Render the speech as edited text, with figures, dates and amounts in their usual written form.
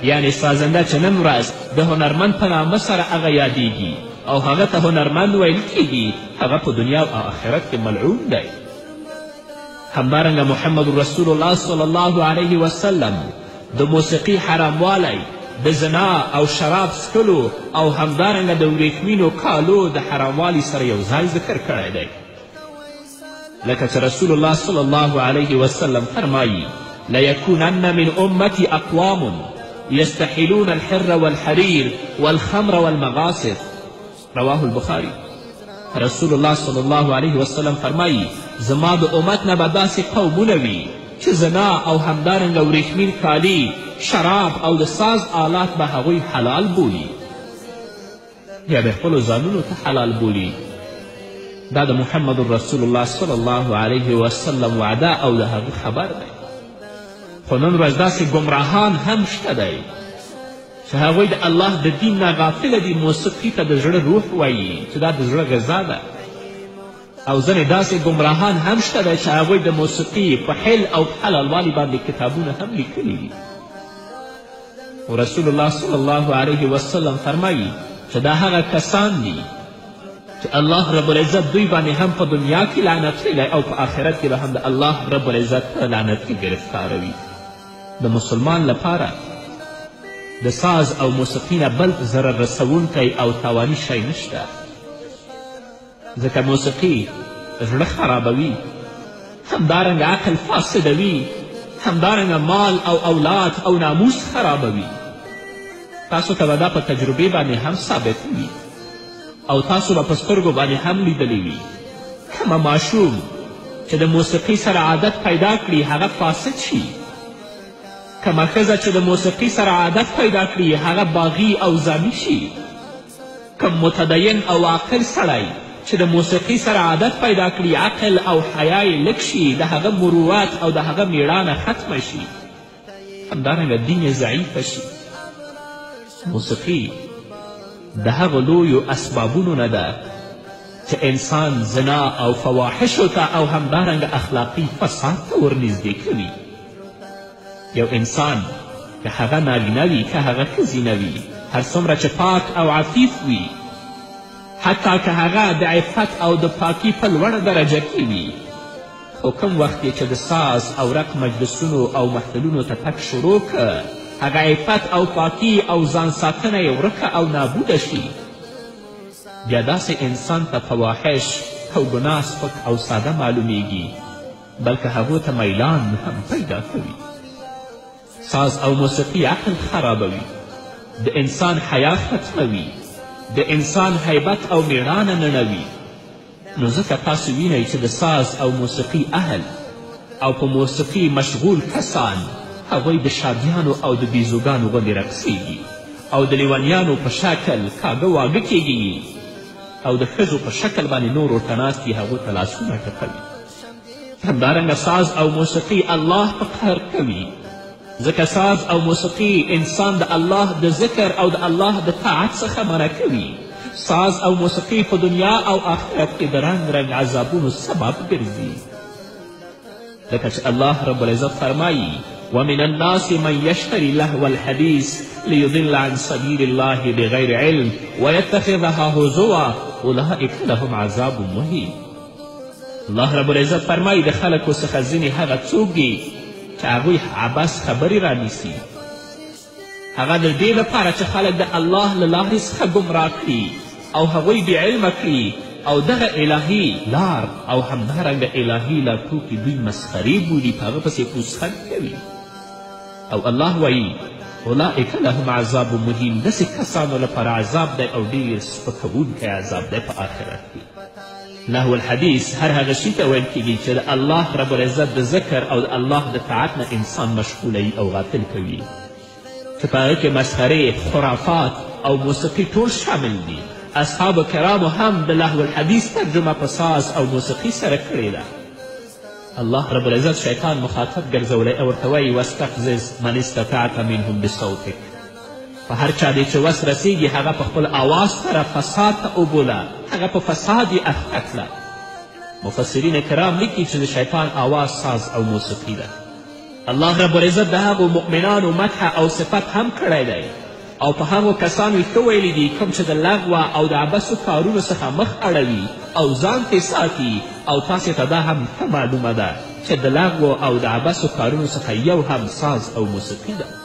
یعنې سازنده چې نن ورځ د هنرمند په نامه سره هغه یادیږي او هغه ته هنرمند ویل کیږي، هغه په دنیا او آخرت کې ملعون دی. همدارنګه محمد رسول الله صلی الله علیه وسلم د موسیقي حراموالی، د زنا او شراب څښلو او همدارنګه د وریښمینو کالو د حراموالي سره یو ځای ذکر کړی دی. لکه چې رسول الله صلی الله علیه وسلم فرمایي: لیکونن من امتی اقوام یستحلون الحر والحریر والخمر والمغاصب. رواه البخاری. رسول الله صلی الله علیه وسلم فرمایي: زما د امت نه به داسې قومونه وي چې زنا او همدارنګه وریښمین کالي، شراب او د ساز آلات به هغوی حلال بولي یا د خپلو ځانونو ته حلال بولي. دا د محمد رسول الله صلی الله علیه وسلم وعده او د هغه خبر دی. خو نن ورځ داسې ګمراهان هم شته دی چې هغوی د الله د دین نه غافله دي، موسیقي ته د زړه روح وایي چې دا د زړه غذا ده. او ځینې داسې ګمراهان هم شته دی چې هغوی د موسیقي په حل او حلالوالي باندې کتابونه هم لیکلي دي. رسول الله صلی الله علیه وسلم فرمایي چې دا هغه کسان دي چې الله رب العزت دوی باندې هم په دنیا کې لعنت ویلی او په آخرت کې به هم د الله رب العزت په لعنت کې ګرفتاروي. د مسلمان لپاره د ساز او موسیقي نه بل ضرر رسونکی او تاواني شی نشته، ځکه موسیقي زړه خرابوي، همدارنګه عقل فاسدوي، همدارنګه مال او اولاد او ناموس خرابوي. تاسو ته به دا په تجربې باندې هم ثابت وي او تاسو به په سترګو باندې هم لیدلی وي. کومه ماشوم چې د موسیقي سره عادت پیدا کړي هغه فاسد شي، کومه ښځه چې د موسیقي سره عادت پیدا کړي هغه باغي او زانی شي، کوم متدین او عاقل سړی چې د موسیقي سره عادت پیدا کړي عقل او حیا یې لږ شي، د هغه مروت او د هغه میړانه ختمه شي، همدارنګه دین یې ضعیفه شي. موسیقي د هغو لویو اسبابونو نه ده چې انسان زنا او فواحشو ته او همدارنګه اخلاقي فساد ته ورنږدې کوي. یو انسان که هغه نارینه وي که هغه ښځینه وي، هر څومره چې پاک او عفیف وي، حتی که هغه د عفت او د پاکي په لوړه درجه کې وي، خو کوم وخت چې د ساز او رق مجلسونو او محفلونو ته تک شروع که، هغه عفت او پاکي او ځان ساتنه یې ورکه او نابوده شي، بیا داسې انسان ته فواحش او ګناه سپک او ساده معلومیږي، بلکې هغو ته میلان هم پیدا کوي. ساز او موسیقي عقل خرابوي، د انسان حیا ختموي، د انسان حیبت او میړانه نړوي. نو ځکه تاسو وینئ چې د ساز او موسیقي اهل او په موسیقي مشغول کسان هغوی د شادیانو او د بیزوګانو غوندې رقصیږي او د لیونیانو په شکل کاږه واږه کیږي او د ښځو په شکل باندې نور ورته ناست دي، هغو ته لاسونه ټکوي. همدارنګه ساز او موسیقي الله په قهر کوي، ځکه ساز او موسیقي انسان د الله د ذکر او د الله د طاعت څخه منع کوي. ساز او موسیقي په دنیا او آخرت کې د رنګ رنګ عذابونو سبب ګرځي، لکه چې الله رب العزت فرمایي: ومن الناس من يشتري لهو الحديث ليضل عن سبيل الله بغير علم ويتخذها هزوا اولئك لهم عذاب مهین. الله رب العزت فرمایي د خلکو څخه ځینې هغه څوک دي چې هغوی عبث خبرې رانیسي، هغه د دې لپاره چې خلک د الله له لارې څخه ګمراه کړي او هغوی بې علمه کړي او دغه الهي لار او همدارنګه الهي لارښوونکي دوی مسخرې بولي، په هغه پسې پوسخند کوي. او الله وایي: اولئک لهم عذاب مهین. داسې کسانو لپاره عذاب دی او ډېر سپکوونکی عذاب دی په آخرت کې. لهو الحدیث هر هغه شي ته ویل کېږي چې د الله رب العزت د ذکر او د الله د طاعت نه انسان مشغولوي او غافل کوي، چې په هغه کې مسخرې، خرافات او موسیقي ټول شامل دي. اصحاب کرامو هم د لهو الحدیث ترجمه په ساز او موسیقي سره کړې ده. الله رب العزت شیطان مخاطب ګرځولی او ورته وایي: واستفزز من استطعت منهم بصوتک. په هر چا دی چې وس رسیږي هغه په خپل آواز سره فساد ته وبوله، هغه په فساد یې اخته کړه. مفسرین کرام لیکي چې د شیطان آواز ساز او موسیقي ده. الله رب العزت د هغو مؤمنانو مدح او صفت هم کړی دی او په هغو کسانو یې ښه ویلي دي کوم چې د لغوه او د عبثو کارونو څخه مخ اړوي او ځان ترې ساتي او تاسې ته دا هم ښه معلومه ده چې د لغوو او د عبثو کارونو څخه یو هم ساز او موسیقي ده.